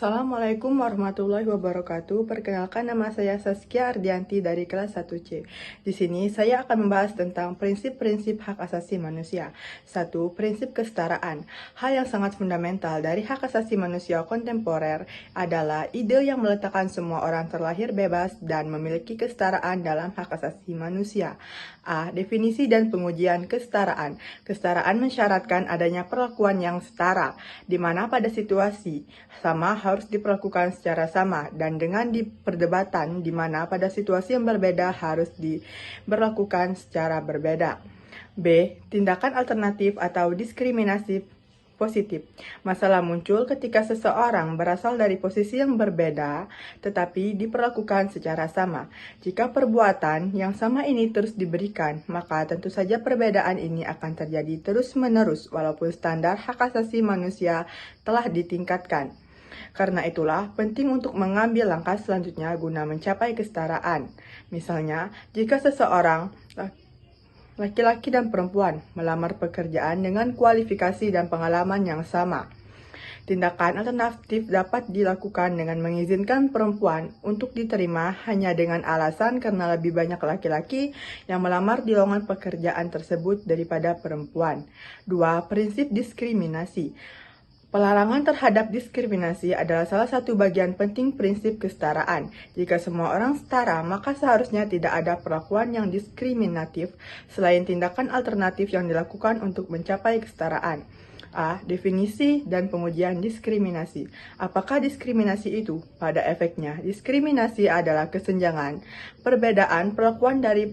Assalamualaikum warahmatullahi wabarakatuh. Perkenalkan, nama saya Saskia Ardianti dari kelas 1C. Di sini saya akan membahas tentang prinsip-prinsip hak asasi manusia. 1. Prinsip kesetaraan. Hal yang sangat fundamental dari hak asasi manusia kontemporer adalah ide yang meletakkan semua orang terlahir bebas dan memiliki kesetaraan dalam hak asasi manusia. A. Definisi dan pengujian kesetaraan. Kesetaraan mensyaratkan adanya perlakuan yang setara, di mana pada situasi sama harus diperlakukan secara sama, dan dengan perdebatan di mana pada situasi yang berbeda harus diberlakukan secara berbeda. B. Tindakan alternatif atau diskriminasi positif. Masalah muncul ketika seseorang berasal dari posisi yang berbeda, tetapi diperlakukan secara sama. Jika perbuatan yang sama ini terus diberikan, maka tentu saja perbedaan ini akan terjadi terus-menerus walaupun standar hak asasi manusia telah ditingkatkan. Karena itulah, penting untuk mengambil langkah selanjutnya guna mencapai kesetaraan. Misalnya, jika seseorang laki-laki dan perempuan melamar pekerjaan dengan kualifikasi dan pengalaman yang sama, tindakan alternatif dapat dilakukan dengan mengizinkan perempuan untuk diterima hanya dengan alasan karena lebih banyak laki-laki yang melamar di lowongan pekerjaan tersebut daripada perempuan. 2. Prinsip diskriminasi. Pelarangan terhadap diskriminasi adalah salah satu bagian penting prinsip kesetaraan. Jika semua orang setara, maka seharusnya tidak ada perlakuan yang diskriminatif selain tindakan alternatif yang dilakukan untuk mencapai kesetaraan. A. Definisi dan pengujian diskriminasi. Apakah diskriminasi itu? Pada efeknya, diskriminasi adalah kesenjangan, perbedaan perlakuan dari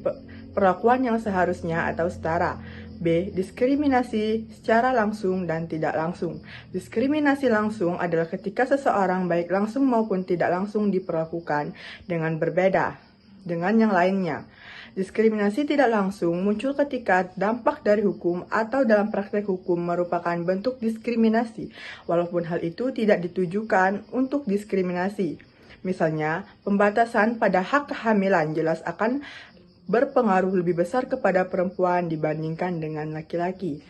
perlakuan yang seharusnya atau setara. B. Diskriminasi secara langsung dan tidak langsung. Diskriminasi langsung adalah ketika seseorang baik langsung maupun tidak langsung diperlakukan dengan berbeda dengan yang lainnya. Diskriminasi tidak langsung muncul ketika dampak dari hukum atau dalam praktek hukum merupakan bentuk diskriminasi, walaupun hal itu tidak ditujukan untuk diskriminasi. Misalnya, pembatasan pada hak kehamilan jelas akan berpengaruh lebih besar kepada perempuan dibandingkan dengan laki-laki.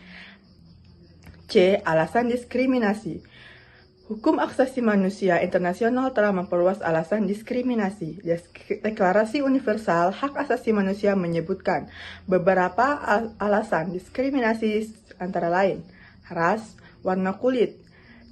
C. Alasan diskriminasi. Hukum asasi manusia internasional telah memperluas alasan diskriminasi. Deklarasi Universal Hak Asasi Manusia menyebutkan beberapa alasan diskriminasi antara lain ras, warna kulit,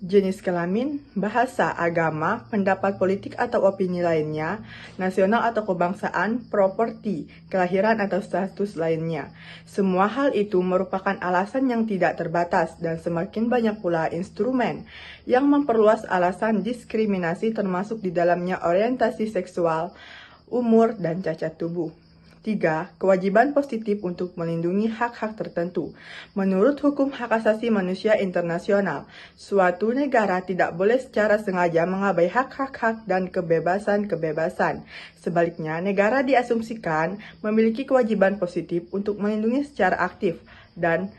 jenis kelamin, bahasa, agama, pendapat politik atau opini lainnya, nasional atau kebangsaan, properti, kelahiran atau status lainnya. Semua hal itu merupakan alasan yang tidak terbatas dan semakin banyak pula instrumen yang memperluas alasan diskriminasi termasuk di dalamnya orientasi seksual, umur, dan cacat tubuh. 3. Kewajiban positif untuk melindungi hak-hak tertentu. Menurut hukum hak asasi manusia internasional, suatu negara tidak boleh secara sengaja mengabaikan hak-hak dan kebebasan-kebebasan. Sebaliknya, negara diasumsikan memiliki kewajiban positif untuk melindungi secara aktif dan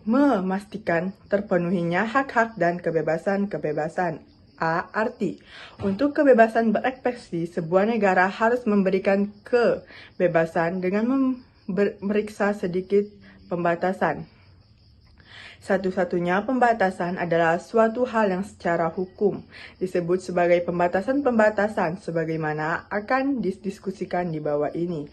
memastikan terpenuhinya hak-hak dan kebebasan-kebebasan. A. Arti. Untuk kebebasan berekspresi, sebuah negara harus memberikan kebebasan dengan memeriksa sedikit pembatasan. Satu-satunya pembatasan adalah suatu hal yang secara hukum disebut sebagai pembatasan-pembatasan sebagaimana akan didiskusikan di bawah ini.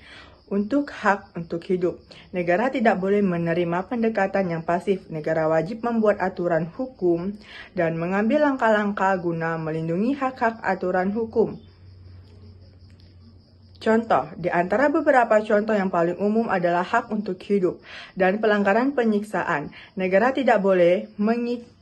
Untuk hak untuk hidup, negara tidak boleh menerima pendekatan yang pasif. Negara wajib membuat aturan hukum dan mengambil langkah-langkah guna melindungi hak-hak aturan hukum. Contoh, di antara beberapa contoh yang paling umum adalah hak untuk hidup dan pelanggaran penyiksaan. Negara tidak boleh mengikuti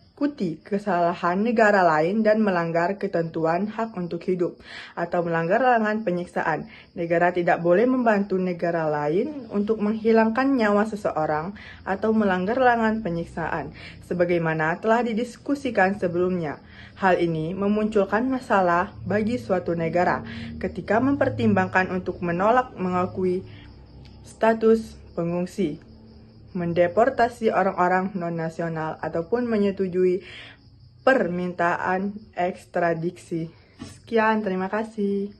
kesalahan negara lain dan melanggar ketentuan hak untuk hidup atau melanggar larangan penyiksaan. Negara tidak boleh membantu negara lain untuk menghilangkan nyawa seseorang atau melanggar larangan penyiksaan, sebagaimana telah didiskusikan sebelumnya. Hal ini memunculkan masalah bagi suatu negara ketika mempertimbangkan untuk menolak mengakui status pengungsi, mendeportasi orang-orang non-nasional, ataupun menyetujui permintaan ekstradisi. Sekian, terima kasih.